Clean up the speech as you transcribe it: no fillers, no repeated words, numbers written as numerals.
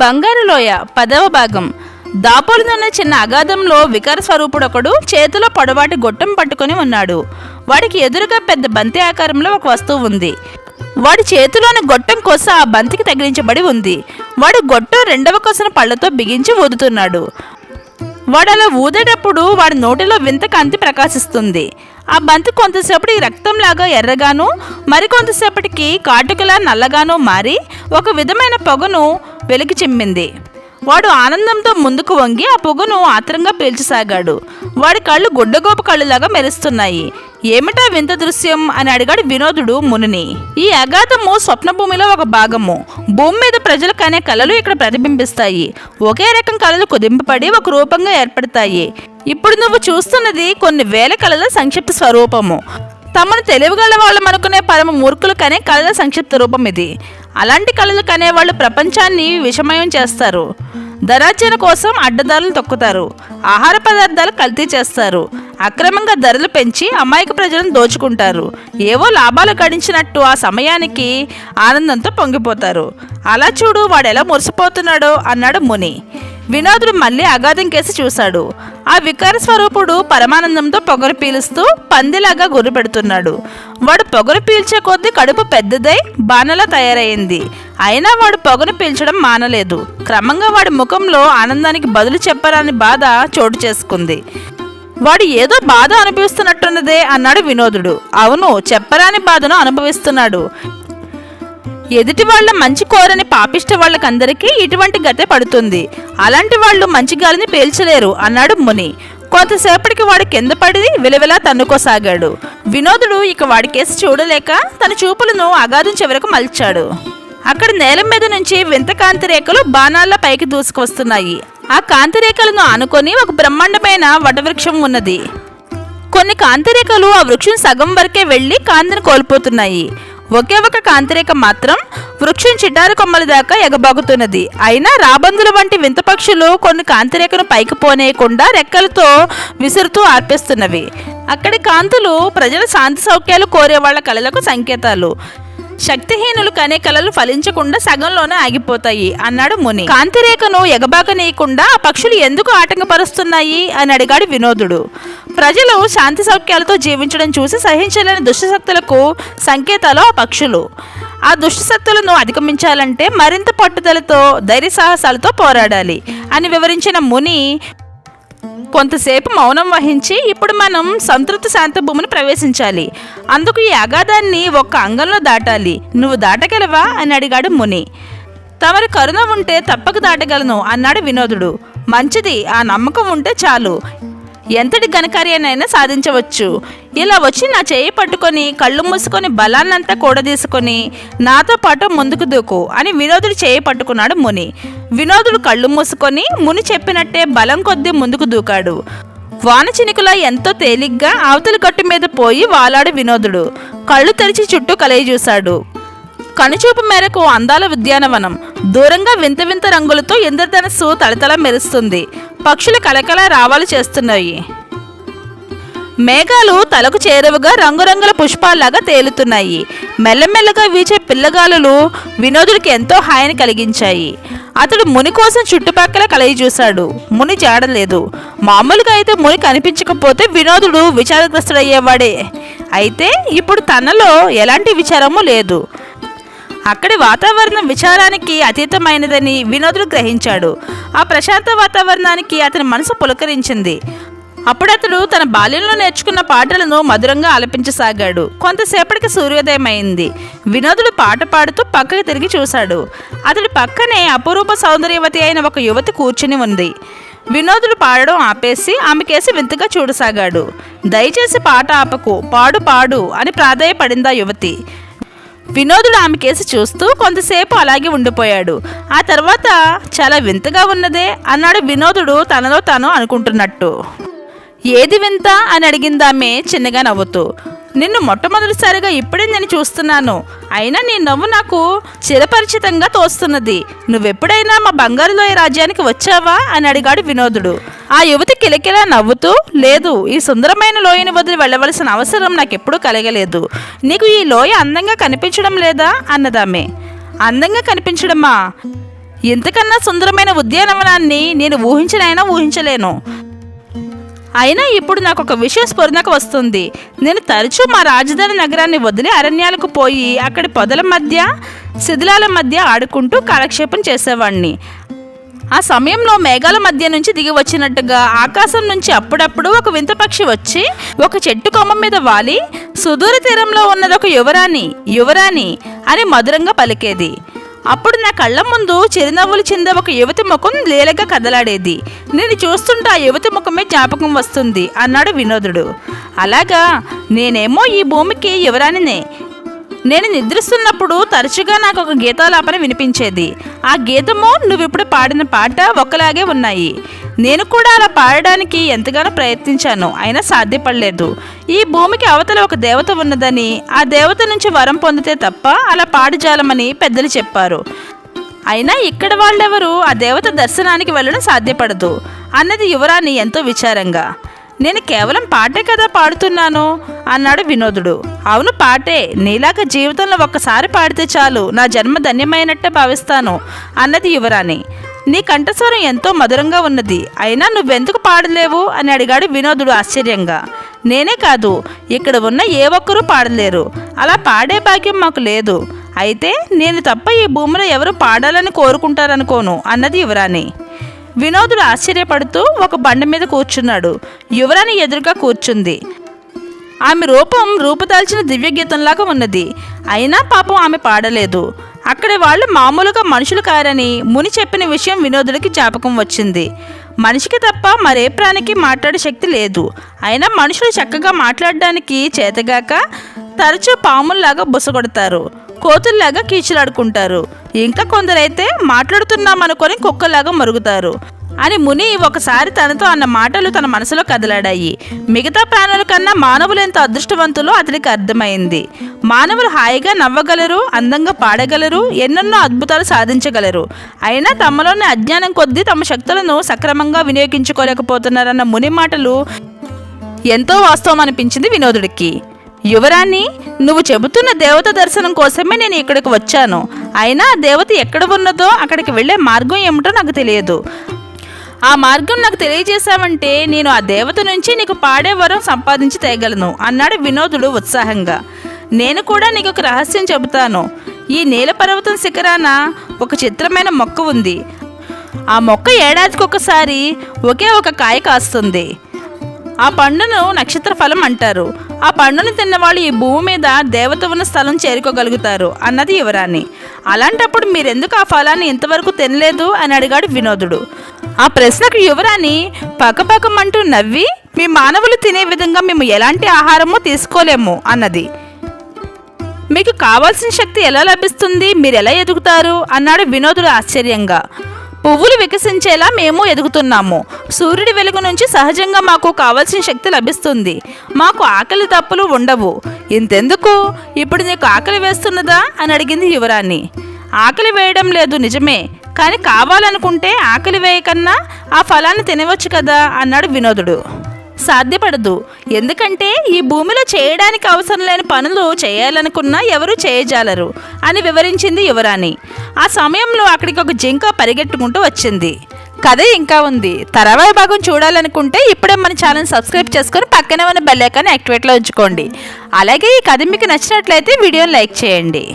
బంగారు లోయ 10వ భాగం. దాపోలునున్న చిన్న అగాధంలో వికార స్వరూపుడొకడు చేతిలో పొడవాటి గొట్టం పట్టుకొని ఉన్నాడు. వాడికి ఎదురుగా పెద్ద బంతి ఆకారంలో ఒక వస్తువు ఉంది. వాడి చేతిలోని గొట్టం కొస ఆ బంతికి తగిలించబడి ఉంది. వాడు గొట్టం రెండవ కొసను పళ్ళతో బిగించి ఊదుతున్నాడు. వాడు అలా ఊదేటప్పుడు వాడి నోటిలో వింత కాంతి ప్రకాశిస్తుంది. ఆ బంతి కొంతసేపటికి రక్తంలాగా ఎర్రగాను, మరికొంతసేపటికి కాటుకలా నల్లగాను మారి ఒక విధమైన పొగను వెలికి చిమ్మింది. వాడు ఆనందంతో ముందుకు వంగి ఆ పొగను ఆత్రంగా పీల్చసాగాడు. వాడి కళ్ళు గుడ్డగోపు కళ్ళులాగా మెరుస్తున్నాయి. ఏమిటా వింత దృశ్యం అని అడిగాడు వినోదుడు మునిని. ఈ అగాధము స్వప్నభూమిలో ఒక భాగము. భూమి మీద ప్రజలు కనే కళలు ఇక్కడ ప్రతిబింబిస్తాయి. ఒకే రకం కళలు కుదింపబడి ఒక రూపంగా ఏర్పడతాయి. ఇప్పుడు నువ్వు చూస్తున్నది కొన్ని వేల కళల సంక్షిప్త స్వరూపము. తమను తెలివిగల వాళ్ళు అనుకునే పరమ మూర్ఖులు కనే కళల సంక్షిప్త రూపం ఇది. అలాంటి కళలు కనే వాళ్ళు ప్రపంచాన్ని విషమయం చేస్తారు. ధనార్జన కోసం అడ్డదారులు తొక్కుతారు. ఆహార పదార్థాలు కల్తీ చేస్తారు. అక్రమంగా ధరలు పెంచి అమాయక ప్రజలను దోచుకుంటారు. ఏవో లాభాలు గడించినట్టు ఆ సమయానికి ఆనందంతో పొంగిపోతారు. అలా చూడు వాడు ఎలా మురిసిపోతున్నాడో అన్నాడు ముని. వినోదుడు మళ్ళీ అగాధం కేసి చూశాడు. ఆ వికార స్వరూపుడు పరమానందంతో పొగరు పీలుస్తూ పందిలాగా గుర్రు పెడుతున్నాడు. వాడు పొగరు పీల్చే కొద్దీ కడుపు పెద్దదై బాణలా తయారైంది. అయినా వాడు పొగను పీల్చడం మానలేదు. క్రమంగా వాడి ముఖంలో ఆనందానికి బదులు చెప్పరాని బాధ చోటు చేసుకుంది. వాడు ఏదో బాధ అనుభవిస్తున్నట్టున్నదే అన్నాడు వినోదుడు. అవును, చెప్పరాని బాధను అనుభవిస్తున్నాడు. ఎదుటి వాళ్ళ మంచి కోరని పాపిష్ట వాళ్ళకందరికీ ఇటువంటి గతే పడుతుంది. అలాంటి వాళ్ళు మంచి గాలిని పీల్చలేరు అన్నాడు ముని. కొంతసేపటికి వాడు కింద పడి విలవిలా తన్నుకోసాగాడు. వినోదుడు ఇక వాడి కేసు చూడలేక తన చూపులను అగాధం చివరకు మలిచాడు. అక్కడ నేల మీద నుంచి వింత కాంతి రేఖలు బాణాల్లా పైకి దూసుకొస్తున్నాయి. ఆ కాంతి రేఖలను ఆనుకొని ఒక బ్రహ్మాండమైన వటవృక్షం ఉన్నది. కొన్ని కాంతిరేఖలు ఆ వృక్షం సగం వరకే వెళ్లి కాంతిని కోల్పోతున్నాయి. ఒకే ఒక కాంతిరేఖ మాత్రం వృక్షం చిటారు కొమ్మల దాకా ఎగబాగుతున్నది. అయినా రాబందుల వంటి వింత పక్షులు కొన్ని కాంతిరేఖను పైకి పోనేయకుండా రెక్కలతో విసురుతూ ఆర్పేస్తున్నవి. అక్కడి కాంతులు ప్రజల శాంతి సౌఖ్యాలు కోరే వాళ్ల కళలకు సంకేతాలు. శక్తిహీనులు కనే కళలు ఫలించకుండా సగంలోనే ఆగిపోతాయి అన్నాడు ముని. కాంతిరేఖను ఎగబాకనీయకుండా ఆ పక్షులు ఎందుకు ఆటంకపరుస్తున్నాయి అని అడిగాడు వినోదుడు. ప్రజలు శాంతి సౌఖ్యాలతో జీవించడం చూసి సహించలేని దుష్టశక్తులకు సంకేతాలు ఆ పక్షులు. ఆ దుష్టశక్తులను అధిగమించాలంటే మరింత పట్టుదలతో ధైర్య సాహసాలతో పోరాడాలి అని వివరించిన ముని కొంతసేపు మౌనం వహించి, ఇప్పుడు మనం సంతృప్తి శాంత భూమిని ప్రవేశించాలి. అందుకు ఈ అగాధాన్ని ఒక్క అంగంలో దాటాలి. నువ్వు దాటగలవా అని అడిగాడు ముని. తమరి కరుణ ఉంటే తప్పక దాటగలను అన్నాడు వినోదుడు. మంచిది, ఆ నమ్మకం ఉంటే చాలు. ఎంతటి ఘనకార్యాన్నైనా సాధించవచ్చు. ఇలా వచ్చి నా చేయి పట్టుకొని కళ్ళు మూసుకొని బలాన్నంతా కూడదీసుకొని నాతో పాటు ముందుకు దూకు అని వినోదుడు చేయి పట్టుకున్నాడు ముని. వినోదుడు కళ్ళు మూసుకొని ముని చెప్పినట్టే బలం కొద్దీ ముందుకు దూకాడు. వాన చినుకులా ఎంతో తేలిగ్గా అవతలి గట్టు మీద పోయి వాలాడు వినోదుడు. కళ్ళు తెరిచి చుట్టూ కలయి చూశాడు. కనుచూపు మేరకు అందాల ఉద్యానవనం. దూరంగా వింత వింత రంగులతో ఇంద్రధనస్సు తళతళ మెరుస్తుంది. పక్షులు కలకల రావాలు చేస్తున్నాయి. మేఘాలు తలకు చేరువగా రంగురంగుల పుష్పాల్లాగా తేలుతున్నాయి. మెల్లమెల్లగా వీచే పిల్లగాలులు వినోదుడికి ఎంతో హాయిని కలిగించాయి. అతడు ముని కోసం చుట్టుపక్కల కలయి చూశాడు. ముని జాడలేదు. మామూలుగా అయితే ముని కనిపించకపోతే వినోదుడు విచారగ్రస్తుడయ్యేవాడే. అయితే ఇప్పుడు తనలో ఎలాంటి విచారము లేదు. అక్కడి వాతావరణం విచారానికి అతీతమైనదని వినోదుడు గ్రహించాడు. ఆ ప్రశాంత వాతావరణానికి అతని మనసు పులకరించింది. అప్పుడు అతడు తన బాల్యంలో నేర్చుకున్న పాటలను మధురంగా ఆలపించసాగాడు. కొంతసేపటికి సూర్యోదయం అయింది. వినోదుడు పాట పాడుతూ పక్కకి తిరిగి చూశాడు. అతడి పక్కనే అపురూప సౌందర్యవతి అయిన ఒక యువతి కూర్చుని ఉంది. వినోదుడు పాడడం ఆపేసి ఆమెకేసి వింతగా చూడసాగాడు. దయచేసి పాట ఆపకు, పాడు పాడు అని ప్రాధేయపడిందా యువతి. వినోదుడు ఆమె కేసి చూస్తూ కొంతసేపు అలాగే ఉండిపోయాడు. ఆ తర్వాత చాలా వింతగా ఉన్నదే అన్నాడు వినోదుడు తనలో తాను అనుకుంటున్నట్టు. ఏది వింత అని అడిగిందామె చిన్నగా నవ్వుతూ. నిన్ను మొట్టమొదటిసారిగా ఇప్పుడే నేను చూస్తున్నాను. అయినా నీ నవ్వు నాకు చిరపరిచితంగా తోస్తున్నది. నువ్వెప్పుడైనా మా బంగారు లోయ రాజ్యానికి వచ్చావా అని అడిగాడు వినోదుడు. ఆ యువతి కిలకిలా నవ్వుతూ, లేదు, ఈ సుందరమైన లోయని వదిలి వెళ్ళవలసిన అవసరం నాకెప్పుడూ కలగలేదు. నీకు ఈ లోయ అందంగా కనిపించడం లేదా అన్నదామె. అందంగా కనిపించడమా? ఇంతకన్నా సుందరమైన ఉద్యానవనాన్ని నేను ఊహించనైనా ఊహించలేను. అయినా ఇప్పుడు నాకు ఒక విషయం స్ఫురణకు వస్తుంది. నేను తరచూ మా రాజధాని నగరాన్ని వదిలి అరణ్యాలకు పోయి అక్కడి పొదల మధ్య శిథిలాల మధ్య ఆడుకుంటూ కాలక్షేపం చేసేవాడిని. ఆ సమయంలో మేఘాల మధ్య నుంచి దిగి వచ్చినట్టుగా ఆకాశం నుంచి అప్పుడప్పుడు ఒక వింత పక్షి వచ్చి ఒక చెట్టు కొమ్మ మీద వాలి సుదూర తీరంలో ఉన్నదొక యువరాణి అని మధురంగా పలికేది. అప్పుడు నా కళ్ళ ముందు చిరునవ్వులు చిందే ఒక యువతి ముఖం లీలగా కదలాడేది. నేను చూస్తుంటే ఆ యువతి ముఖమే జ్ఞాపకం వస్తుంది అన్నాడు వినోదుడు. అలాగా, నేనేమో ఈ భూమికి యువరాణినే. నేను నిద్రిస్తున్నప్పుడు తరచుగా నాకు ఒక గీతాలాపన వినిపించేది. ఆ గీతము నువ్విప్పుడు పాడిన పాట ఒకలాగే ఉన్నాయి. నేను కూడా అలా పాడడానికి ఎంతగానో ప్రయత్నించాను, అయినా సాధ్యపడలేదు. ఈ భూమికి అవతల ఒక దేవత ఉన్నదని, ఆ దేవత నుంచి వరం పొందితే తప్ప అలా పాడజాలమని పెద్దలు చెప్పారు. అయినా ఇక్కడ వాళ్ళెవరూ ఆ దేవత దర్శనానికి వెళ్ళడం సాధ్యపడదు అన్నది యువరాణి ఎంతో విచారంగా. నేను కేవలం పాటే కదా పాడుతున్నాను అన్నాడు వినోదుడు. అవును, పాటే. నీలాగా జీవితంలో ఒక్కసారి పాడితే చాలు, నా జన్మ ధన్యమైనట్టే భావిస్తాను అన్నది యువరాణి. నీ కంఠస్వరం ఎంతో మధురంగా ఉన్నది, అయినా నువ్వెందుకు పాడలేవు అని అడిగాడు వినోదుడు ఆశ్చర్యంగా. నేనే కాదు, ఇక్కడ ఉన్న ఏ ఒక్కరూ పాడలేరు. అలా పాడే భాగ్యం మాకు లేదు. అయితే నేను తప్ప ఈ భూమిలో ఎవరు పాడాలని కోరుకుంటారనుకోను అన్నది యువరాణి. వినోదుడు ఆశ్చర్యపడుతూ ఒక బండ మీద కూర్చున్నాడు. యువరాణి ఎదురుగా కూర్చుంది. ఆమె రూపదాల్చిన దివ్యగీతంలాగా ఉన్నది. అయినా పాపం ఆమె పాడలేదు. అక్కడి వాళ్ళు మామూలుగా మనుషులు కారని ముని చెప్పిన విషయం వినోదుడికి జ్ఞాపకం వచ్చింది. మనిషికి తప్ప మరే ప్రాణికి మాట్లాడే శక్తి లేదు. అయినా మనుషులు చక్కగా మాట్లాడడానికి చేతగాక తరచూ పాముల్లాగా బుసగొడతారు, కోతుల్లాగా కీచులాడుకుంటారు. ఇంకా కొందరైతే మాట్లాడుతున్నామనుకొని కుక్కలాగా మరుగుతారు అని ముని ఒకసారి తనతో అన్న మాటలు తన మనసులో కదలాడాయి. మిగతా ప్రాణుల కన్నా మానవులు ఎంత అదృష్టవంతులో అతనికి అర్థమైంది. మానవులు హాయిగా నవ్వగలరు, అందంగా పాడగలరు, ఎన్నెన్నో అద్భుతాలు సాధించగలరు. అయినా తమలోని అజ్ఞానం కొద్దీ తమ శక్తులను సక్రమంగా వినియోగించుకోలేకపోతున్నారన్న ముని మాటలు ఎంతో వాస్తవం అనిపించింది వినోదుడికి. యువరాణి, నువ్వు చెబుతున్న దేవత దర్శనం కోసమే నేను ఇక్కడికి వచ్చాను. అయినా ఆ దేవత ఎక్కడ ఉన్నదో అక్కడికి వెళ్ళే మార్గం ఏమిటో నాకు తెలియదు. ఆ మార్గం నాకు తెలియజేశావంటే నేను ఆ దేవత నుంచి నీకు పాడే వరం సంపాదించి తేగలను అన్నాడు వినోదుడు ఉత్సాహంగా. నేను కూడా నీకు ఒక రహస్యం చెబుతాను. ఈ నీలపర్వతం శిఖరాన ఒక చిత్రమైన మొక్క ఉంది. ఆ మొక్క ఏడాదికి ఒకసారి ఒకే ఒక కాయ కాస్తుంది. ఆ పండును నక్షత్ర ఫలం అంటారు. ఆ పండును తిన్నవాళ్ళు ఈ భూమి మీద దేవత ఉన్న స్థలం చేరుకోగలుగుతారు అన్నది యువరాణి. అలాంటప్పుడు మీరెందుకు ఆ ఫలాన్ని ఇంతవరకు తినలేదు అని అడిగాడు వినోదుడు. ఆ ప్రశ్నకు యువరాణి పకపకమంటూ నవ్వి, మీ మానవులు తినే విధంగా మేము ఎలాంటి ఆహారమూ తీసుకోలేము అన్నది. మీకు కావాల్సిన శక్తి ఎలా లభిస్తుంది, మీరు ఎలా ఎదుగుతారు అన్నాడు వినోదుడు ఆశ్చర్యంగా. పువ్వులు వికసించేలా మేము ఎదుగుతున్నాము. సూర్యుడి వెలుగు నుంచి సహజంగా మాకు కావాల్సిన శక్తి లభిస్తుంది. మాకు ఆకలి తప్పులు ఉండవు. ఇంతెందుకు, ఇప్పుడు నీకు ఆకలి వేస్తున్నదా అని అడిగింది యువరాణి. ఆకలి వేయడం లేదు నిజమే, కానీ కావాలనుకుంటే ఆకలి వేయకన్నా ఆ ఫలాన్ని తినవచ్చు కదా అన్నాడు వినోదుడు. సాధ్యపడదు, ఎందుకంటే ఈ భూమిలో చేయడానికి అవసరం లేని పనులు చేయాలనుకున్నా ఎవరూ చేయజాలరు అని వివరించింది యువరాణి. ఆ సమయంలో అక్కడికి ఒక జింక పరిగెట్టుకుంటూ వచ్చింది. కథ ఇంకా ఉంది. తర్వాయి భాగం చూడాలనుకుంటే ఇప్పుడే మన ఛానల్ సబ్స్క్రైబ్ చేసుకొని పక్కనే ఉన్న బెల్ ఐకాన్ యాక్టివేట్లో ఉంచుకోండి. అలాగే ఈ కథ మీకు నచ్చినట్లయితే వీడియోని లైక్ చేయండి.